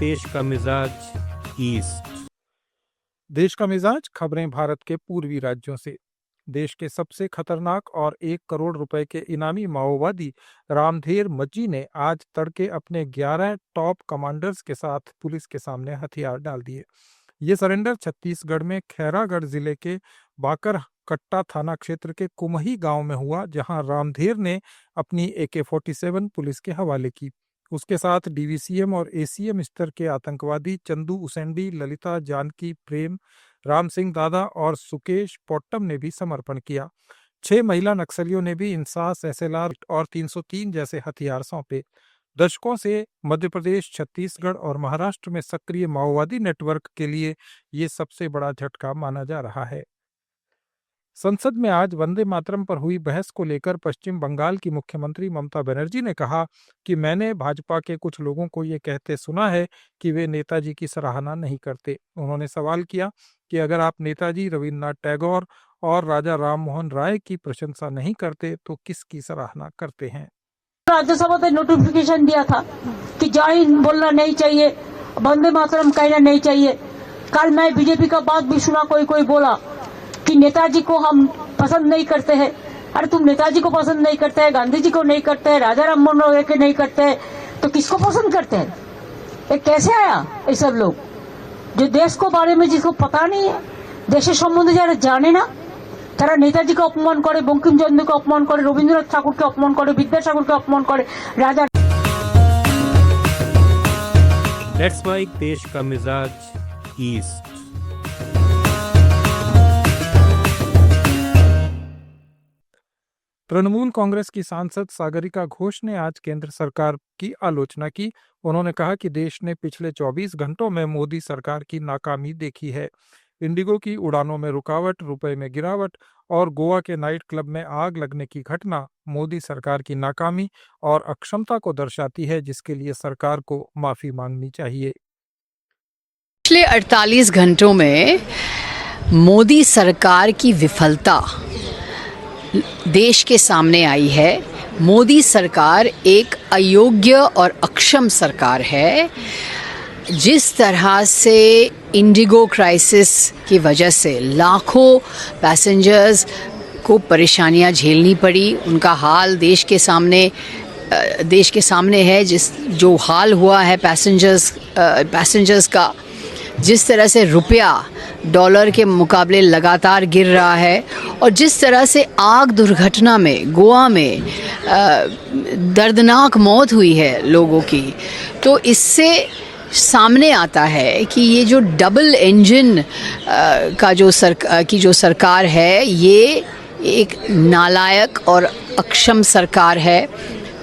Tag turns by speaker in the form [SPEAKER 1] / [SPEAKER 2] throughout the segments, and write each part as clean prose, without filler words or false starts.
[SPEAKER 1] देश का मिजाज ईस्ट।
[SPEAKER 2] देश का मिजाज खबरें भारत के पूर्वी राज्यों से। देश के सबसे खतरनाक और 1 करोड़ रुपए के इनामी माओवादी रामधेर मज्जी ने आज तड़के अपने 11 टॉप कमांडर्स के साथ पुलिस के सामने हथियार डाल दिए। ये सरेंडर छत्तीसगढ़ में खैरागढ़ जिले के बाकरकट्टा थाना क्षेत्र के कुमही गांव में हुआ, जहां रामधेर ने अपनी AK-47 पुलिस के हवाले की। उसके साथ DVCM और ACM स्तर के आतंकवादी चंदू उसेंडी, ललिता जानकी प्रेम, राम सिंह दादा और सुकेश पोट्टम ने भी समर्पण किया। 6 महिला नक्सलियों ने भी इंसास, SLR और 303 जैसे हथियार सौंपे। दशकों से मध्य प्रदेश, छत्तीसगढ़ और महाराष्ट्र में सक्रिय माओवादी नेटवर्क के लिए ये सबसे बड़ा झटका माना जा रहा है। संसद में आज वंदे मातरम पर हुई बहस को लेकर पश्चिम बंगाल की मुख्यमंत्री ममता बनर्जी ने कहा कि मैंने भाजपा के कुछ लोगों को ये कहते सुना है कि वे नेताजी की सराहना नहीं करते। उन्होंने सवाल किया कि अगर आप नेताजी, रविन्द्रनाथ टैगोर और राजा राम मोहन राय की प्रशंसा नहीं करते तो किसकी सराहना करते हैं।
[SPEAKER 3] राज्यसभा में नोटिफिकेशन दिया था कि जय हिंद बोलना नहीं चाहिए, वंदे मातरम कहना नहीं चाहिए। कल मैं बीजेपी का बात भी सुना, कोई बोला कि नेताजी को हम पसंद नहीं करते हैं। अरे तुम नेताजी को पसंद नहीं करते हैं, गांधी जी को नहीं करते हैं, राजा राम मोहन राय के नहीं करते हैं, तो किसको पसंद करते हैं? ये कैसे आया ये सब लोग जो देश को बारे में जिसको पता नहीं है, देश সম্বন্ধে যারা জানে না, তারা নেতাজিকে অপমান করে, বঙ্কিমচন্দ্রকে অপমান করে, রবীন্দ্রনাথ ঠাকুরকে অপমান করে, বিদ্যাসাগরকে অপমান করে, রাজা।
[SPEAKER 1] दैट्स वाई देश का मिजाज ईस्ट।
[SPEAKER 2] तृणमूल कांग्रेस की सांसद सागरिका घोष ने आज केंद्र सरकार की आलोचना की। उन्होंने कहा कि देश ने पिछले 24 घंटों में मोदी सरकार की नाकामी देखी है। इंडिगो की उड़ानों में रुकावट, रुपए में गिरावट और गोवा के नाइट क्लब में आग लगने की घटना मोदी सरकार की नाकामी और अक्षमता को दर्शाती है, जिसके लिए सरकार को माफी मांगनी चाहिए।
[SPEAKER 4] पिछले 48 घंटों में मोदी सरकार की विफलता देश के सामने आई है। मोदी सरकार एक अयोग्य और अक्षम सरकार है। जिस तरह से इंडिगो क्राइसिस की वजह से लाखों पैसेंजर्स को परेशानियां झेलनी पड़ी, उनका हाल देश के सामने है। जो हाल हुआ है पैसेंजर्स का, जिस तरह से रुपया डॉलर के मुकाबले लगातार गिर रहा है और जिस तरह से आग दुर्घटना में गोवा में दर्दनाक मौत हुई है लोगों की, तो इससे सामने आता है कि ये जो डबल इंजन का जो सरकार है, ये एक नालायक और अक्षम सरकार है।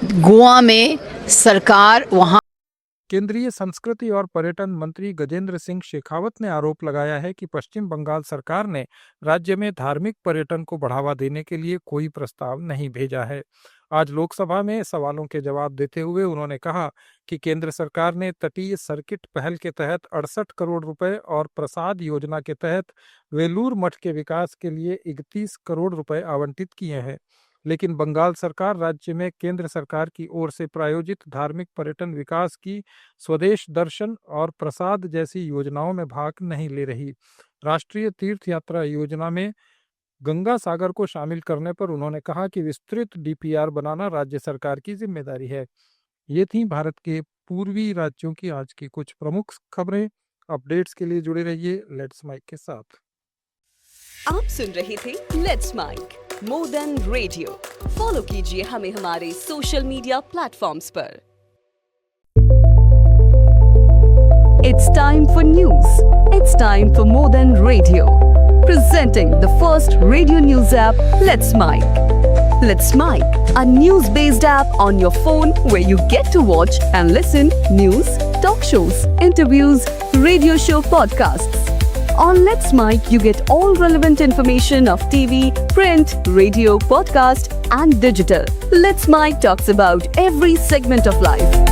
[SPEAKER 4] गोवा में सरकार वहाँ।
[SPEAKER 2] केंद्रीय संस्कृति और पर्यटन मंत्री गजेंद्र सिंह शेखावत ने आरोप लगाया है कि पश्चिम बंगाल सरकार ने राज्य में धार्मिक पर्यटन को बढ़ावा देने के लिए कोई प्रस्ताव नहीं भेजा है। आज लोकसभा में सवालों के जवाब देते हुए उन्होंने कहा कि केंद्र सरकार ने तटीय सर्किट पहल के तहत 68 करोड़ रुपए और प्रसाद योजना के तहत वेलूर मठ के विकास के लिए 31 करोड़ रुपए आवंटित किए हैं, लेकिन बंगाल सरकार राज्य में केंद्र सरकार की ओर से प्रायोजित धार्मिक पर्यटन विकास की स्वदेश दर्शन और प्रसाद जैसी योजनाओं में भाग नहीं ले रही। राष्ट्रीय तीर्थ यात्रा योजना में गंगा सागर को शामिल करने पर उन्होंने कहा कि विस्तृत DPR बनाना राज्य सरकार की जिम्मेदारी है। ये थी भारत के पूर्वी राज्यों की आज की कुछ प्रमुख खबरें। अपडेट्स के लिए जुड़े रहिए लेट्स माइक के साथ।
[SPEAKER 5] आप सुन रहे थे let's make more than radio. Follow कीजिए हमें हमारे सोशल मीडिया प्लेटफॉर्म्स पर। It's time for news. It's time for more than radio. Presenting the first radio news app, Let's Mic. Let's Mic, a news-based app on your phone where you get to watch and listen news, talk shows, interviews, radio show podcasts. On Let's Mic, you get all relevant information of TV, print, radio, podcast, and digital. Let's Mic talks about every segment of life.